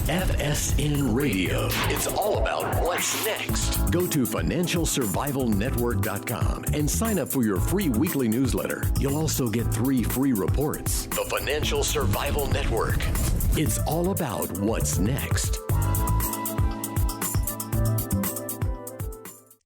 FSN Radio. It's all about what's next. Go to financialsurvivalnetwork.com and sign up for your free weekly newsletter. You'll also get 3 free reports. The Financial Survival Network. It's all about what's next.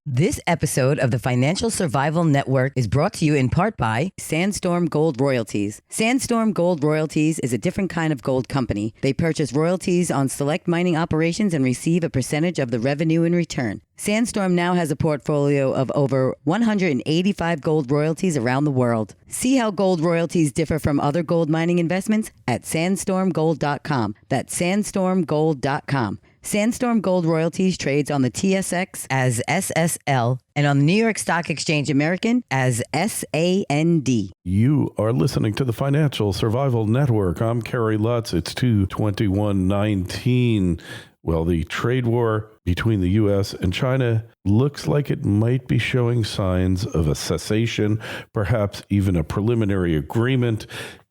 This episode of the Financial Survival Network is brought to you in part by Sandstorm Gold Royalties. Sandstorm Gold Royalties is a different kind of gold company. They purchase royalties on select mining operations and receive a percentage of the revenue in return. Sandstorm now has a portfolio of over 185 gold royalties around the world. See how gold royalties differ from other gold mining investments at sandstormgold.com. That's sandstormgold.com. Sandstorm Gold Royalties trades on the TSX as SSL and on the New York Stock Exchange American as SAND. You are listening to the Financial Survival Network. I'm Kerry Lutz. It's 2/21/19. Well, the trade war between the U.S. and China looks like it might be showing signs of a cessation, perhaps even a preliminary agreement.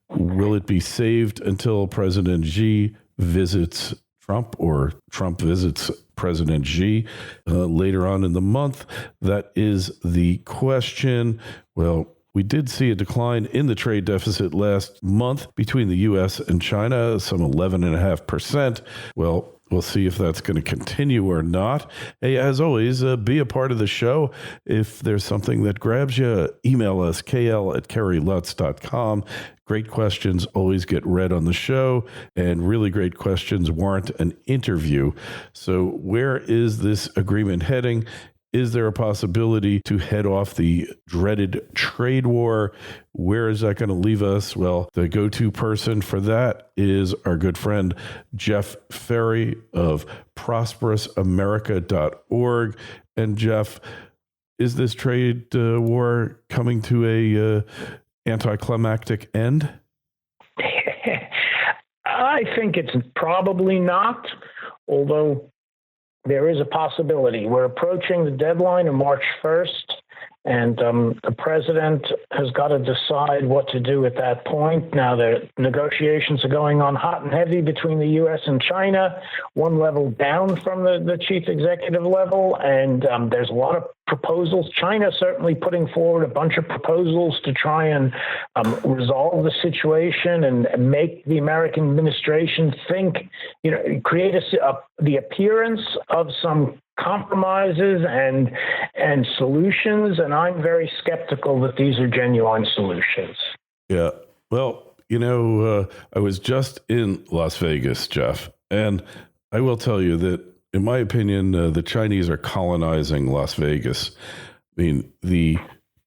Will it be saved until President Xi visits Trump or Trump visits President Xi later on in the month? That is the question. Well, we did see a decline in the trade deficit last month between the U.S. and China, some 11.5%. Well, we'll see if that's going to continue or not. Hey, as always, be a part of the show. If there's something that grabs you, email us, kl@kerrylutz.com. Great questions always get read on the show, and really great questions warrant an interview. So where is this agreement heading? Is there a possibility to head off the dreaded trade war? Where is that going to leave us? Well, the go-to person for that is our good friend, Jeff Ferry of prosperousamerica.org. And Jeff, is this trade war coming to a anticlimactic end? I think it's probably not, although there is a possibility. We're approaching the deadline of March 1st, and the president has got to decide what to do at that point. Now, the negotiations are going on hot and heavy between the U.S. and China, one level down from the chief executive level, and there's a lot of proposals. China certainly putting forward a bunch of proposals to try and resolve the situation and make the American administration think, create the appearance of some compromises and solutions. And I'm very skeptical that these are genuine solutions. Yeah. Well, I was just in Las Vegas, Jeff, and I will tell you that, in my opinion, the Chinese are colonizing Las Vegas. I mean, the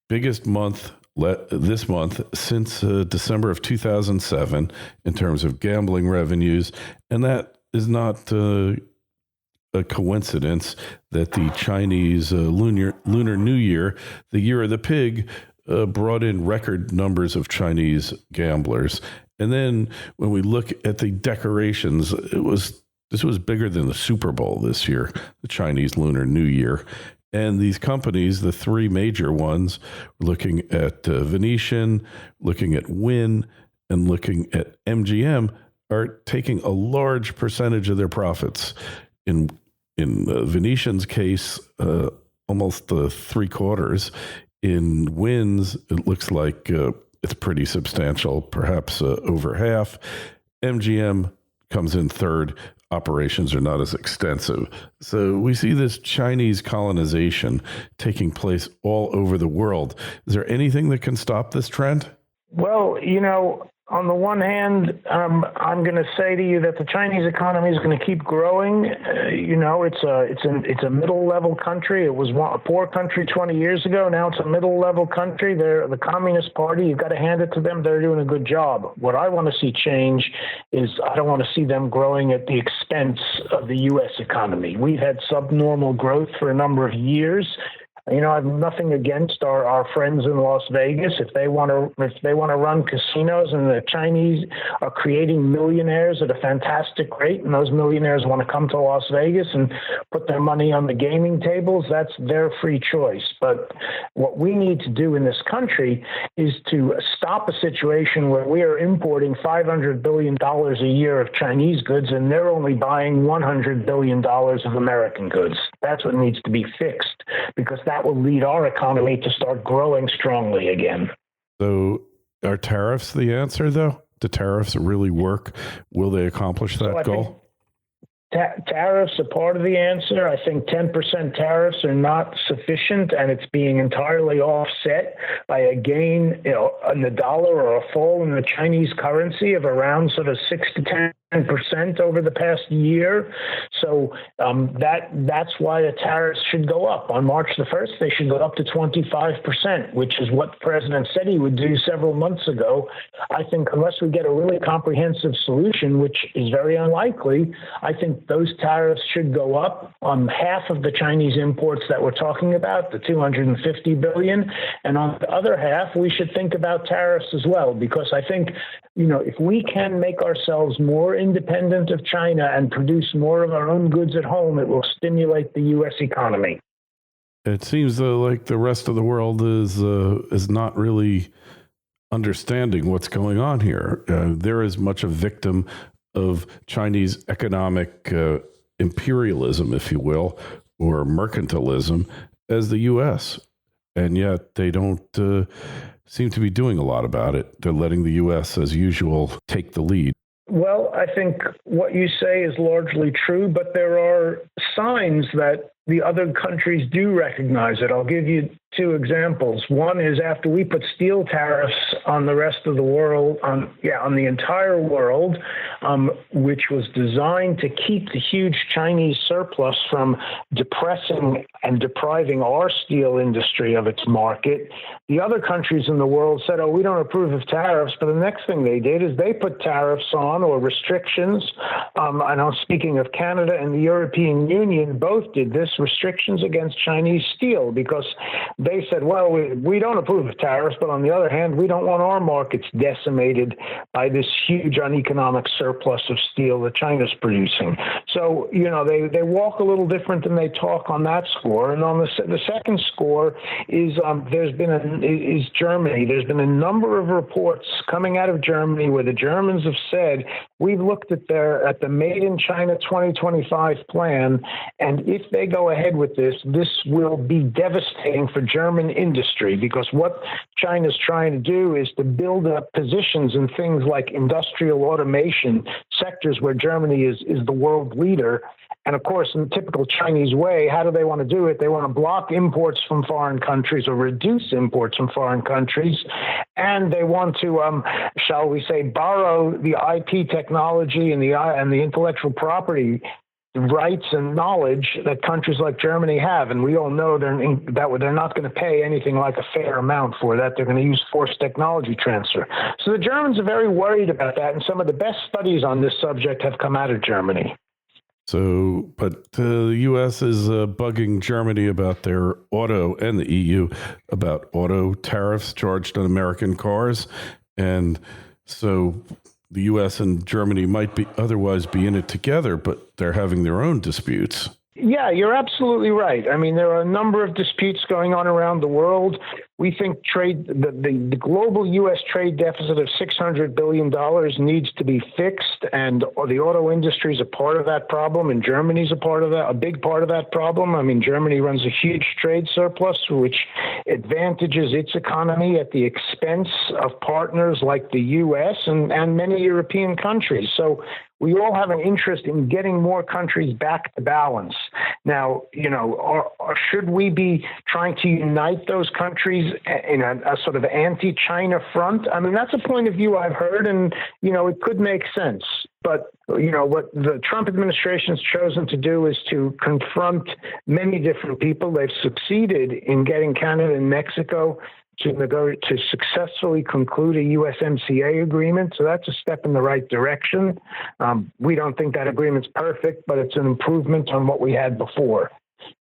biggest month this month since December of 2007 in terms of gambling revenues. And that is not a coincidence that the Chinese Lunar New Year, the year of the pig, brought in record numbers of Chinese gamblers. And then when we look at the decorations, this was bigger than the Super Bowl this year, the Chinese Lunar New Year. And these companies, the 3 major ones, looking at Venetian, looking at Wynn, and looking at MGM, are taking a large percentage of their profits. In Venetian's case, almost 3/4. In Wynn's, it looks like it's pretty substantial, perhaps over half. MGM comes in third. Operations are not as extensive. So we see this Chinese colonization taking place all over the world. Is there anything that can stop this trend? Well, on the one hand, I'm going to say to you that the Chinese economy is going to keep growing. It's a middle level country. It was a poor country 20 years ago. Now it's a middle level country. They're the Communist Party. You've got to hand it to them. They're doing a good job. What I want to see change is I don't want to see them growing at the expense of the U.S. economy. We've had subnormal growth for a number of years. I have nothing against our friends in Las Vegas. If they want to run casinos and the Chinese are creating millionaires at a fantastic rate, and those millionaires want to come to Las Vegas and put their money on the gaming tables, that's their free choice. But what we need to do in this country is to stop a situation where we are importing $500 billion a year of Chinese goods and they're only buying $100 billion of American goods. That's what needs to be fixed, because that will lead our economy to start growing strongly again. So are tariffs the answer, though? Do tariffs really work? Will they accomplish that goal? Tariffs are part of the answer. I think 10% tariffs are not sufficient, and it's being entirely offset by a gain in the dollar or a fall in the Chinese currency of around sort of 6 to 10% over the past year. So that's why the tariffs should go up. On March the 1st, they should go up to 25%, which is what the president said he would do several months ago. I think unless we get a really comprehensive solution, which is very unlikely, I think those tariffs should go up on half of the Chinese imports that we're talking about, the $250 billion. And on the other half, we should think about tariffs as well, because I think, if we can make ourselves more independent of China and produce more of our own goods at home, it will stimulate the U.S. economy. It seems like the rest of the world is not really understanding what's going on here. They're as much a victim of Chinese economic imperialism, if you will, or mercantilism, as the U.S. And yet they don't seem to be doing a lot about it. They're letting the U.S., as usual, take the lead. Well, I think what you say is largely true, but there are signs that the other countries do recognize it. I'll give you two examples. One is after we put steel tariffs on the rest of the world, on the entire world, which was designed to keep the huge Chinese surplus from depressing and depriving our steel industry of its market. The other countries in the world said, we don't approve of tariffs. But the next thing they did is they put tariffs on, or restrictions. And I'm speaking of Canada and the European Union, both did this, restrictions against Chinese steel, because they said, we don't approve of tariffs, but on the other hand, we don't want our markets decimated by this huge uneconomic surplus of steel that China's producing. So, they walk a little different than they talk on that score. And on the second score is Germany. There's been a number of reports coming out of Germany where the Germans have said, we've looked at the Made in China 2025 plan, and if they go ahead with this will be devastating for German industry, because what China's trying to do is to build up positions in things like industrial automation, sectors where Germany is the world leader. And of course, in the typical Chinese way, how do they want to do it? They want to block imports from foreign countries or reduce imports from foreign countries. And they want to, shall we say, borrow the IP technology and the intellectual property rights and knowledge that countries like Germany have. And we all know they're not going to pay anything like a fair amount for that. They're going to use forced technology transfer. So the Germans are very worried about that. And some of the best studies on this subject have come out of Germany. So, but the U.S. is bugging Germany about their auto, and the EU about auto tariffs charged on American cars. And so the U.S. and Germany might otherwise be in it together, but they're having their own disputes. Yeah, you're absolutely right. I mean, there are a number of disputes going on around the world. We think the global U.S. trade deficit of $600 billion needs to be fixed, and the auto industry is a part of that problem, and Germany's a big part of that problem. I mean, Germany runs a huge trade surplus, which advantages its economy at the expense of partners like the U.S. and many European countries. So we all have an interest in getting more countries back to balance. Now, should we be trying to unite those countries in a sort of anti-China front? I mean, that's a point of view I've heard, and, it could make sense. But, what the Trump administration has chosen to do is to confront many different people. They've succeeded in getting Canada and Mexico to successfully conclude a USMCA agreement. So that's a step in the right direction. We don't think that agreement's perfect, but it's an improvement on what we had before.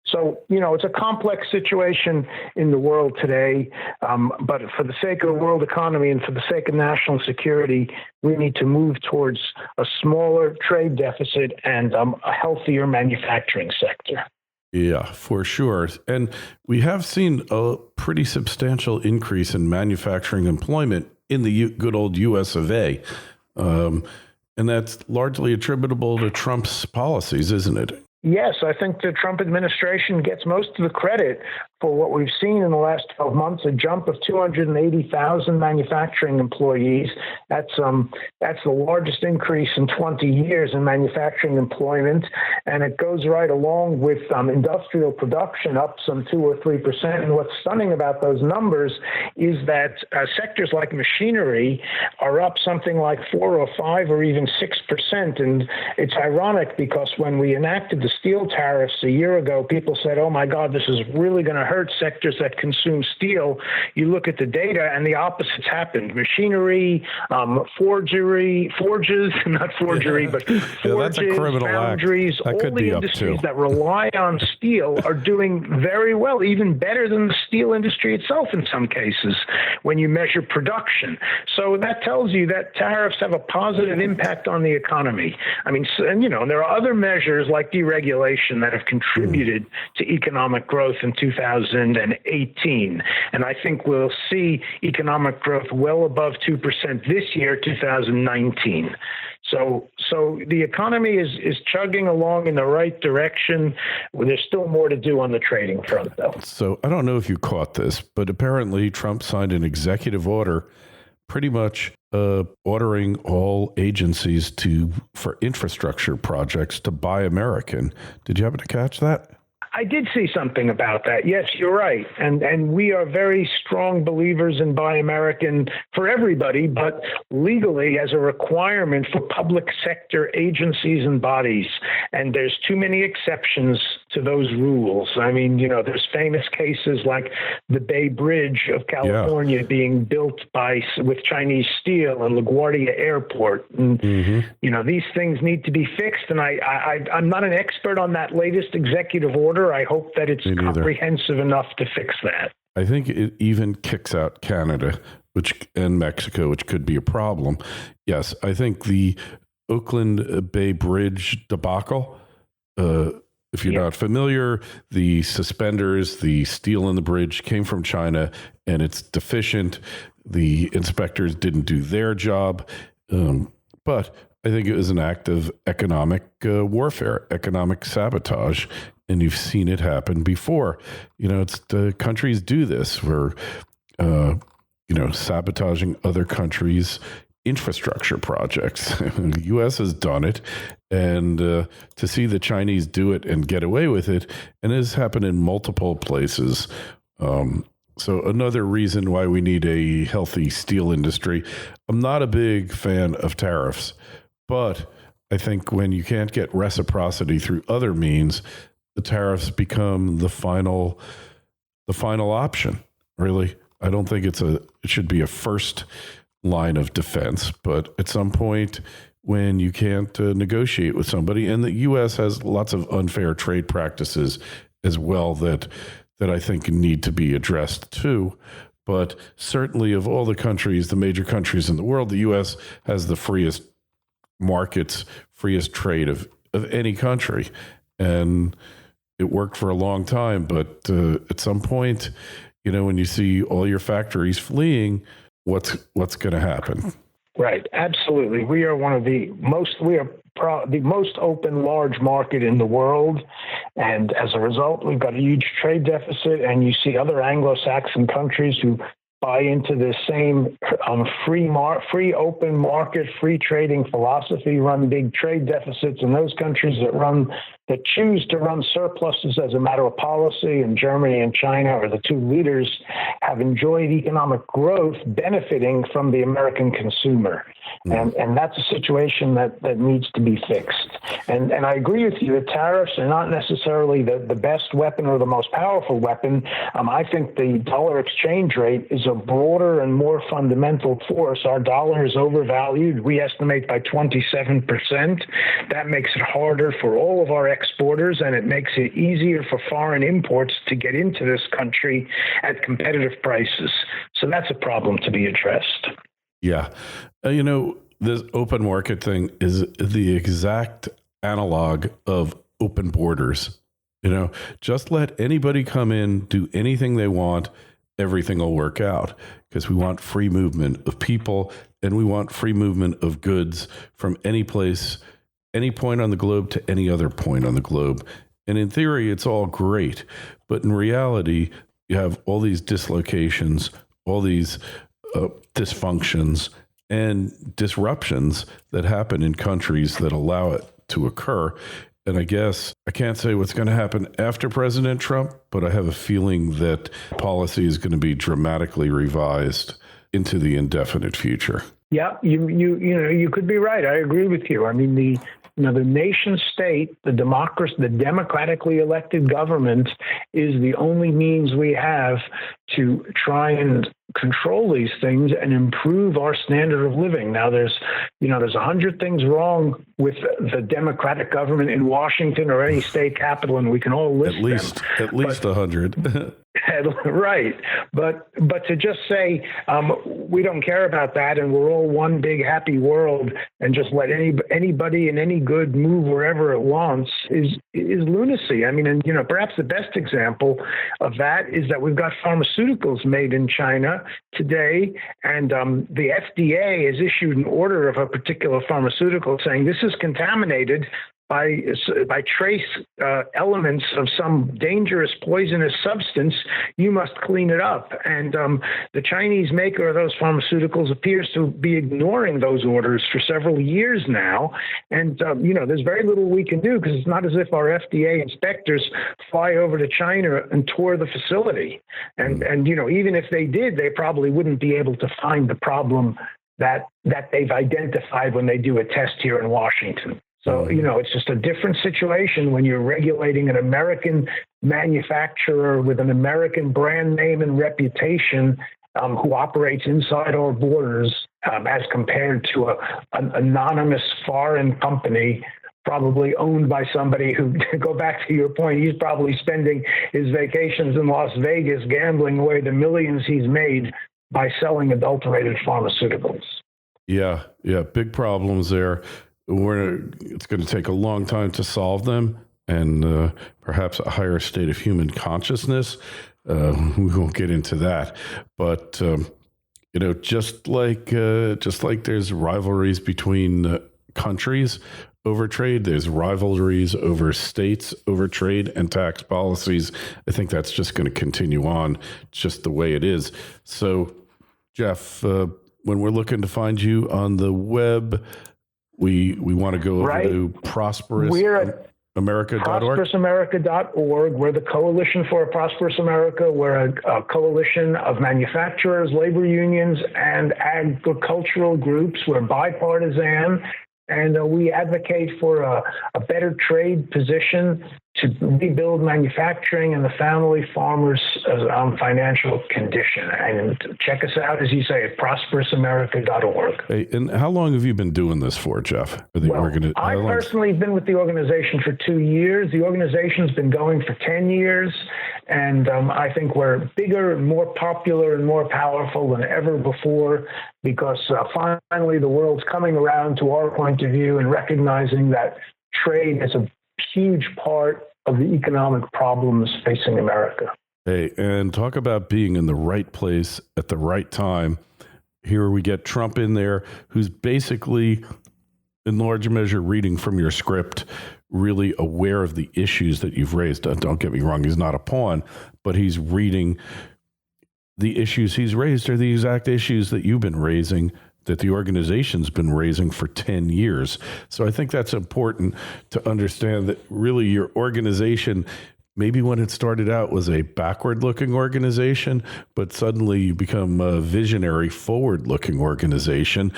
So, it's a complex situation in the world today, but for the sake of the world economy and for the sake of national security, we need to move towards a smaller trade deficit and a healthier manufacturing sector. Yeah, for sure. And we have seen a pretty substantial increase in manufacturing employment in the good old US of A. And that's largely attributable to Trump's policies, isn't it? Yes, I think the Trump administration gets most of the credit for what we've seen in the last 12 months, a jump of 280,000 manufacturing employees. That's the largest increase in 20 years in manufacturing employment, and it goes right along with industrial production up some 2 or 3%. And what's stunning about those numbers is that sectors like machinery are up something like 4 or 5 or even 6%. And it's ironic because when we enacted the steel tariffs a year ago, people said, "Oh my God, this is really going to hurt sectors that consume steel." You look at the data and the opposite's happened. Machinery, forges, not forgery, but forges, foundries, all the industries that rely on steel are doing very well, even better than the steel industry itself in some cases when you measure production. So that tells you that tariffs have a positive impact on the economy. I mean, and there are other measures like deregulation that have contributed to economic growth in 2018. And I think we'll see economic growth well above 2% this year, 2019. So the economy is chugging along in the right direction. There's still more to do on the trading front, though. So I don't know if you caught this, but apparently Trump signed an executive order pretty much ordering all agencies for infrastructure projects to buy American. Did you happen to catch that? I did see something about that. Yes, you're right. And we are very strong believers in Buy American for everybody, but legally as a requirement for public sector agencies and bodies. And there's too many exceptions to those rules. I mean, there's famous cases like the Bay Bridge of California being built with Chinese steel and LaGuardia Airport. And, these things need to be fixed. And I'm not an expert on that latest executive order. I hope that it's comprehensive enough to fix that. I think it even kicks out Canada and Mexico, which could be a problem. Yes, I think the Oakland Bay Bridge debacle, if you're not familiar, the suspenders, the steel in the bridge came from China and it's deficient. The inspectors didn't do their job. But I think it was an act of economic warfare, economic sabotage. And you've seen it happen before. Countries do this. We're, sabotaging other countries' infrastructure projects. The U.S. has done it. And to see the Chinese do it and get away with it, and it has happened in multiple places. So another reason why we need a healthy steel industry. I'm not a big fan of tariffs, but I think when you can't get reciprocity through other means, the tariffs become the final option. Really, I don't think it should be a first line of defense, but at some point when you can't negotiate with somebody, and the U.S. has lots of unfair trade practices as well that I think need to be addressed too. But certainly of all the major countries in the world, the U.S. has the freest markets, freest trade of any country. And it worked for a long time, but at some point, when you see all your factories fleeing, what's going to happen? Right, absolutely. We are the most open large market in the world, and as a result, we've got a huge trade deficit. And you see other Anglo-Saxon countries who buy into this same free open market, free trading philosophy, run big trade deficits, and those countries that choose to run surpluses as a matter of policy, and Germany and China are the two leaders, have enjoyed economic growth benefiting from the American consumer. And that's a situation that needs to be fixed. And I agree with you that tariffs are not necessarily the best weapon or the most powerful weapon. I think the dollar exchange rate is a broader and more fundamental force. Our dollar is overvalued. We estimate by 27%. That makes it harder for all of our exporters, and it makes it easier for foreign imports to get into this country at competitive prices. So that's a problem to be addressed. Yeah. This open market thing is the exact analog of open borders. Just let anybody come in, do anything they want, everything will work out, because we want free movement of people and we want free movement of goods from any place, any point on the globe to any other point on the globe. And in theory, it's all great. But in reality, you have all these dislocations, all these dysfunctions and disruptions that happen in countries that allow it to occur. And I guess I can't say what's going to happen after President Trump, but I have a feeling that policy is going to be dramatically revised into the indefinite future. Yeah, you could be right. I agree with you. I mean, the nation state, the democracy, the democratically elected government is the only means we have to try and control these things and improve our standard of living. Now, there's 100 things wrong with the democratic government in Washington or any state capital, and we can all list at least 100. Right. But to just say we don't care about that and we're all one big happy world and just let anybody and any good move wherever it wants is lunacy. I mean, and perhaps the best example of that is that we've got pharmaceuticals made in China today, and the FDA has issued an order of a particular pharmaceutical saying this is contaminated by trace elements of some dangerous poisonous substance. You must clean it up. And the Chinese maker of those pharmaceuticals appears to be ignoring those orders for several years now. And, there's very little we can do, because it's not as if our FDA inspectors fly over to China and tour the facility. And even if they did, they probably wouldn't be able to find the problem that they've identified when they do a test here in Washington. So, it's just a different situation when you're regulating an American manufacturer with an American brand name and reputation who operates inside our borders as compared to an anonymous foreign company probably owned by somebody who, to go back to your point, he's probably spending his vacations in Las Vegas gambling away the millions he's made by selling adulterated pharmaceuticals. Yeah, big problems there. It's going to take a long time to solve them, and perhaps a higher state of human consciousness. We won't get into that, but just like there's rivalries between countries over trade, there's rivalries over states over trade and tax policies. I think that's just going to continue on, just the way it is. So, Jeff, when we're looking to find you on the web, we want to go over to ProsperousAmerica.org. ProsperousAmerica.org. We're the Coalition for a Prosperous America. We're a coalition of manufacturers, labor unions, and agricultural groups. We're bipartisan, and we advocate for a better trade position to rebuild manufacturing and the family farmers' financial condition. And check us out, as you say, at ProsperousAmerica.org. Hey, and how long have you been doing this for, Jeff? I've personally been with the organization for 2 years. The organization's been going for 10 years, and I think we're bigger and more popular and more powerful than ever before, because finally the world's coming around to our point of view and recognizing that trade is a huge part of the economic problems facing America. Hey, and talk about being in the right place at the right time. Here we get Trump in there, who's basically, in large measure, reading from your script, really aware of the issues that you've raised. Don't get me wrong, he's not a pawn, but he's reading the issues he's raised are the exact issues that you've been raising, that the organization's been raising for 10 years. So I think that's important to understand that really your organization, maybe when it started out, was a backward-looking organization, but suddenly you become a visionary, forward-looking organization.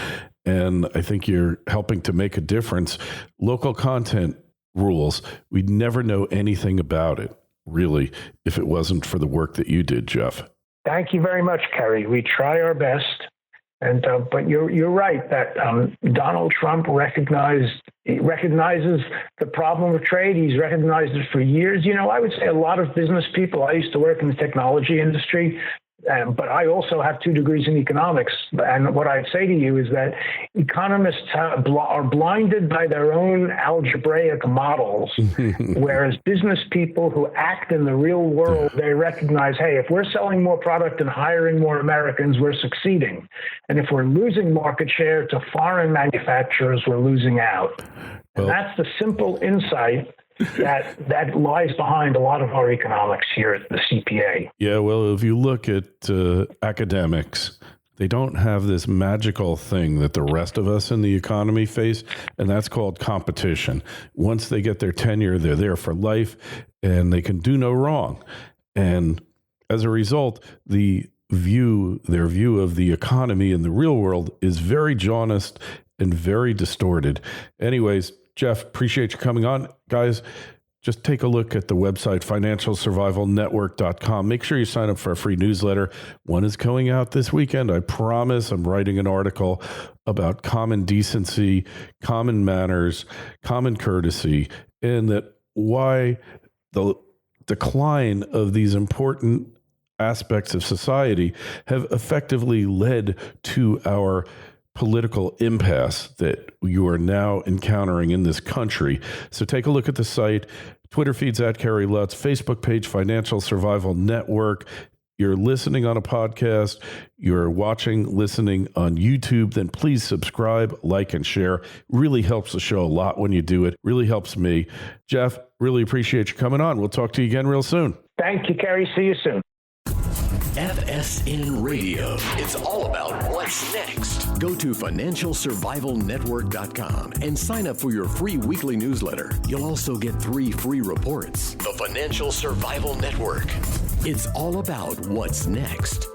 And I think you're helping to make a difference. Local content rules, we'd never know anything about it, really, if it wasn't for the work that you did, Jeff. Thank you very much, Kerry. We try our best. And but you're right that Donald Trump recognizes the problem of trade. He's recognized it for years. I would say a lot of business people. I used to work in the technology industry. But I also have 2 degrees in economics. And what I'd say to you is that economists are blinded by their own algebraic models, whereas business people who act in the real world, they recognize, hey, if we're selling more product and hiring more Americans, we're succeeding. And if we're losing market share to foreign manufacturers, we're losing out. And that's the simple insight that lies behind a lot of our economics here at the CPA. Yeah, well, if you look at academics, they don't have this magical thing that the rest of us in the economy face, and that's called competition. Once they get their tenure, they're there for life, and they can do no wrong. And as a result, their view of the economy in the real world is very jaundiced and very distorted. Anyways, Jeff, appreciate you coming on. Guys, just take a look at the website, financialsurvivalnetwork.com. Make sure you sign up for a free newsletter. One is going out this weekend. I promise. I'm writing an article about common decency, common manners, common courtesy, and that why the decline of these important aspects of society have effectively led to our political impasse that you are now encountering in this country. So take a look at the site, Twitter feeds at Kerry Lutz, Facebook page, Financial Survival Network. You're listening on a podcast, you're listening on YouTube, then please subscribe, like, and share. Really helps the show a lot when you do it. Really helps me. Jeff, really appreciate you coming on. We'll talk to you again real soon. Thank you, Kerry. See you soon. FSN Radio. It's all about what's next. Go to financialsurvivalnetwork.com and sign up for your free weekly newsletter. You'll also get 3 free reports. The Financial Survival Network. It's all about what's next.